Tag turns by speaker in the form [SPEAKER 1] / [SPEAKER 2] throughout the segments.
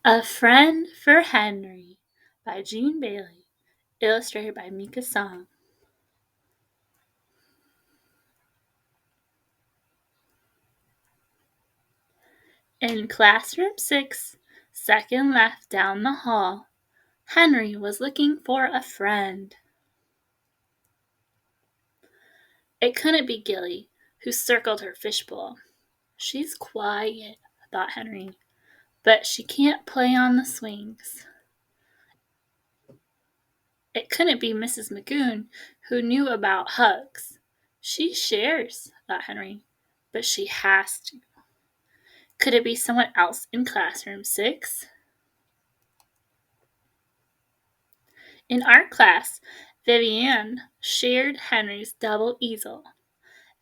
[SPEAKER 1] A Friend for Henry by Jean Bailey, illustrated by Mika Song. In classroom 6, second left down the hall, Henry was looking for a friend. It couldn't be Gilly, who circled her fishbowl. She's quiet, thought Henry, but she can't play on the swings. It couldn't be Mrs. Magoon, who knew about hugs. She shares, thought Henry, but she has to. Could it be someone else in classroom 6? In art class, Vivienne shared Henry's double easel.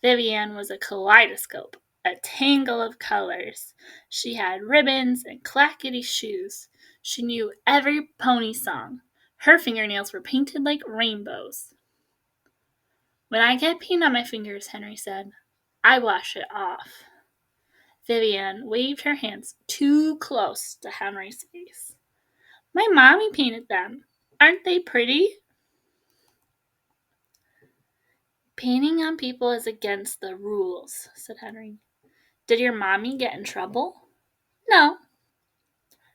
[SPEAKER 1] Vivienne was a kaleidoscope, a tangle of colors. She had ribbons and clackety shoes. She knew every pony song. Her fingernails were painted like rainbows. When I get paint on my fingers, Henry said, I wash it off. Vivienne waved her hands too close to Henry's face. My mommy painted them. Aren't they pretty? Painting on people is against the rules, said Henry. Did your mommy get in trouble? No.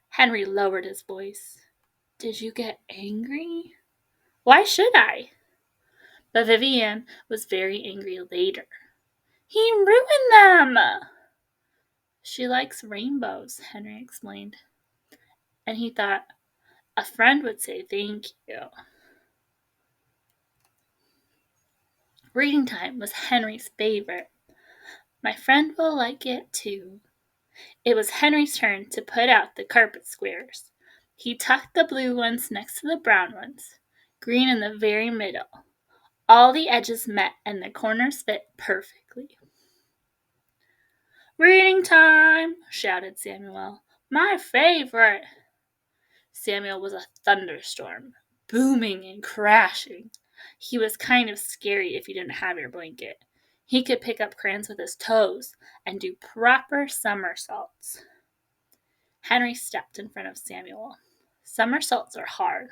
[SPEAKER 1] Henry lowered his voice. Did you get angry? Why should I? But Vivienne was very angry later. He ruined them! She likes rainbows, Henry explained. And he thought, a friend would say thank you. Reading time was Henry's favorite. My friend will like it too. It was Henry's turn to put out the carpet squares. He tucked the blue ones next to the brown ones, green in the very middle. All the edges met and the corners fit perfectly. Reading time, shouted Samuel. My favorite. Samuel was a thunderstorm, booming and crashing. He was kind of scary if you didn't have your blanket. He could pick up crayons with his toes and do proper somersaults. Henry stepped in front of Samuel. Somersaults are hard.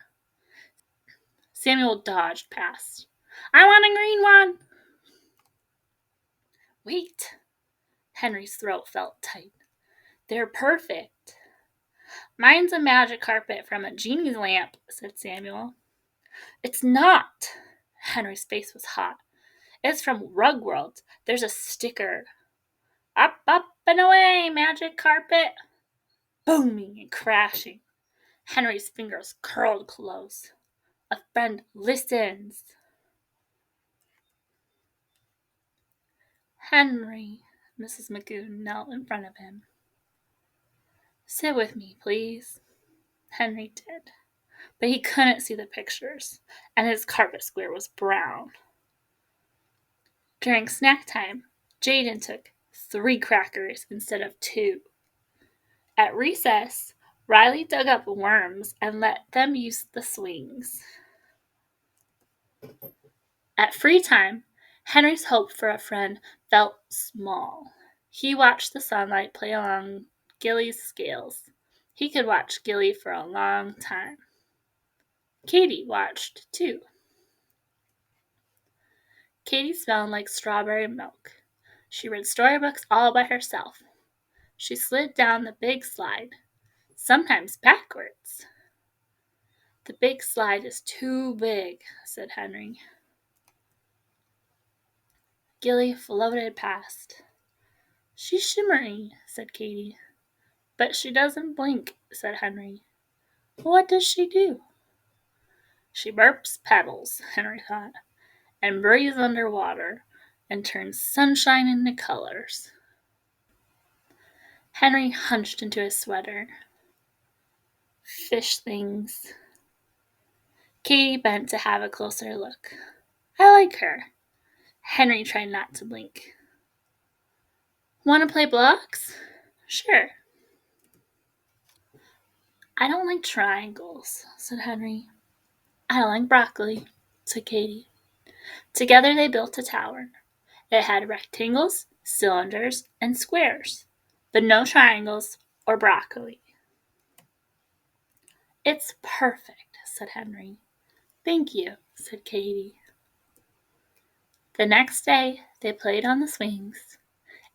[SPEAKER 1] Samuel dodged past. I want a green one. Wait. Henry's throat felt tight. They're perfect. Mine's a magic carpet from a genie's lamp, said Samuel. It's not. Henry's face was hot. It's from Rug World. There's a sticker. Up, up, and away, magic carpet. Booming and crashing. Henry's fingers curled close. A friend listens. Henry, Mrs. Magoon knelt in front of him. Sit with me, please. Henry did, but he couldn't see the pictures, and his carpet square was brown. During snack time, Jaden took 3 crackers instead of 2. At recess, Riley dug up worms and let them use the swings. At free time, Henry's hope for a friend felt small. He watched the sunlight play along Gilly's scales. He could watch Gilly for a long time. Katie watched, too. Katie smelled like strawberry milk. She read storybooks all by herself. She slid down the big slide, sometimes backwards. The big slide is too big, said Henry. Gilly floated past. She's shimmery, said Katie. But she doesn't blink, said Henry. What does she do? She burps petals, Henry thought, and breathes underwater and turns sunshine into colors. Henry hunched into his sweater. Fish things. Katie bent to have a closer look. I like her. Henry tried not to blink. Want to play blocks? Sure. I don't like triangles, said Henry. I don't like broccoli, said Katie. Together they built a tower. It had rectangles, cylinders, and squares, but no triangles or broccoli. "It's perfect," said Henry. "Thank you," said Katie. The next day they played on the swings,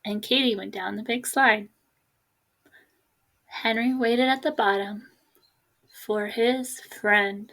[SPEAKER 1] and Katie went down the big slide. Henry waited at the bottom for his friend.